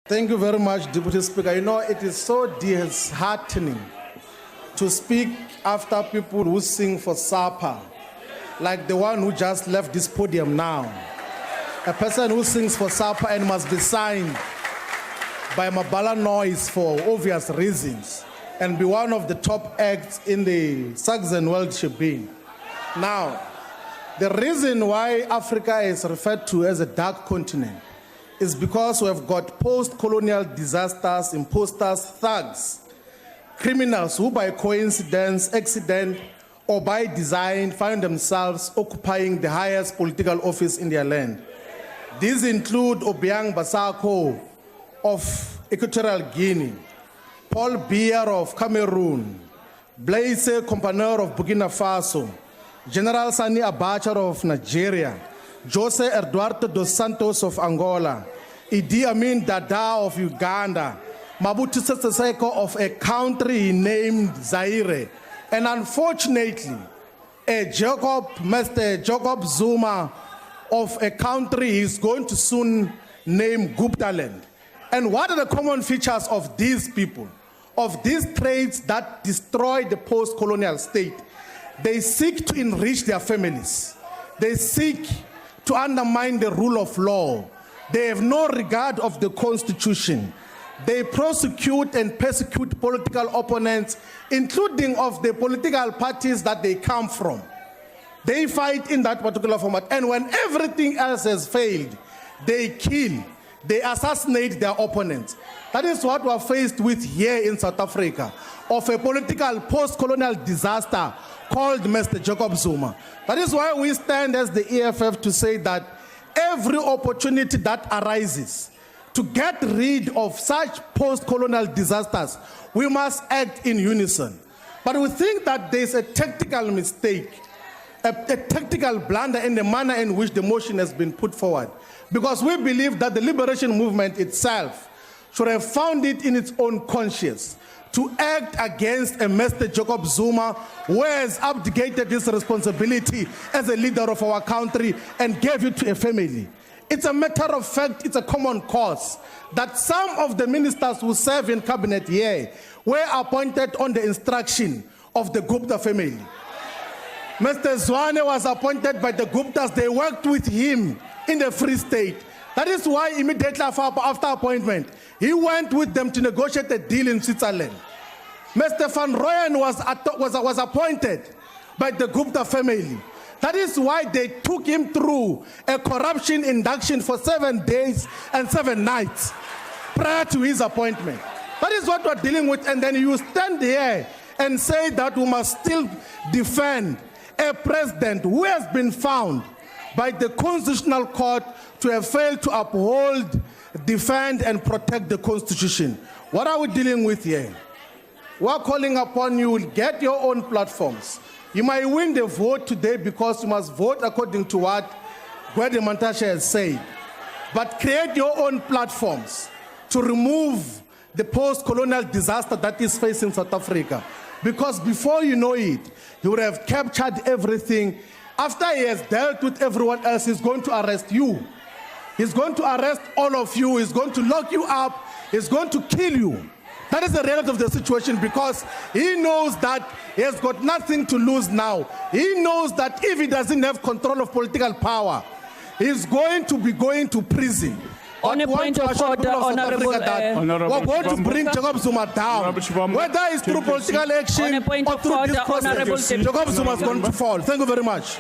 Thank you very much, Deputy Speaker. You know, it is so disheartening to speak after people who sing for SAPA, like the one who just left this podium now. A person who sings for SAPA and must be signed by Mabala Noise for obvious reasons and be one of the top acts in the Saxon World Shebeen. Now, the reason why Africa is referred to as a dark continent is because we have got post-colonial disasters, imposters, thugs, criminals who by coincidence, accident, or by design find themselves occupying the highest political office in their land. These include Obiang Basako of Equatorial Guinea, Paul Biya of Cameroon, Blaise Compaoré of Burkina Faso, General Sani Abacha of Nigeria, Jose Eduardo dos Santos of Angola, Idi Amin Dada of Uganda, Mobutu Sese Seko of a country named Zaire, and unfortunately, Mr. Jacob Zuma of a country is going to soon name Guptaland. And what are the common features of these people, of these traits that destroy the post-colonial state? They seek to enrich their families. They seek to undermine the rule of law. They have no regard of the Constitution. They prosecute and persecute political opponents, including of the political parties that they come from. They fight in that particular format. And when everything else has failed, they kill, they assassinate their opponents. That is what we are faced with here in South Africa, of a political post-colonial disaster called Mr. Jacob Zuma. That is why we stand as the EFF to say that every opportunity that arises to get rid of such post-colonial disasters, we must act in unison. But we think that there's a tactical mistake, a tactical blunder in the manner in which the motion has been put forward. Because we believe that the liberation movement itself should have found it in its own conscience to act against a Mr. Jacob Zuma who has abdicated his responsibility as a leader of our country and gave it to a family. It's a matter of fact, it's a common cause that some of the ministers who serve in cabinet here were appointed on the instruction of the Gupta family. Mr. Zwane was appointed by the Guptas. They worked with him in the Free State. That is why immediately after appointment, he went with them to negotiate a deal in Switzerland. Mr. Van Rooyen was appointed by the Gupta family. That is why they took him through a corruption induction for 7 days and 7 nights prior to his appointment. That is what we're dealing with. And then you stand here and say that we must still defend a president who has been found by the Constitutional Court to have failed to uphold, defend, and protect the Constitution. What are we dealing with here? We're calling upon you, get your own platforms. You might win the vote today because you must vote according to what Gwede Mantashe has said. But create your own platforms to remove the post-colonial disaster that is facing South Africa. Because before you know it, he would have captured everything. After he has dealt with everyone else, he's going to arrest you. He's going to arrest all of you. He's going to lock you up. He's going to kill you. That is the reality of the situation, because he knows that he has got nothing to lose now. He knows that if he doesn't have control of political power, he's going to be going to prison. On a point of order, Honorable, we're going to bring Jacob Zuma down. Whether it's through political action or through this process, Jacob Zuma is going to fall. Thank you very much.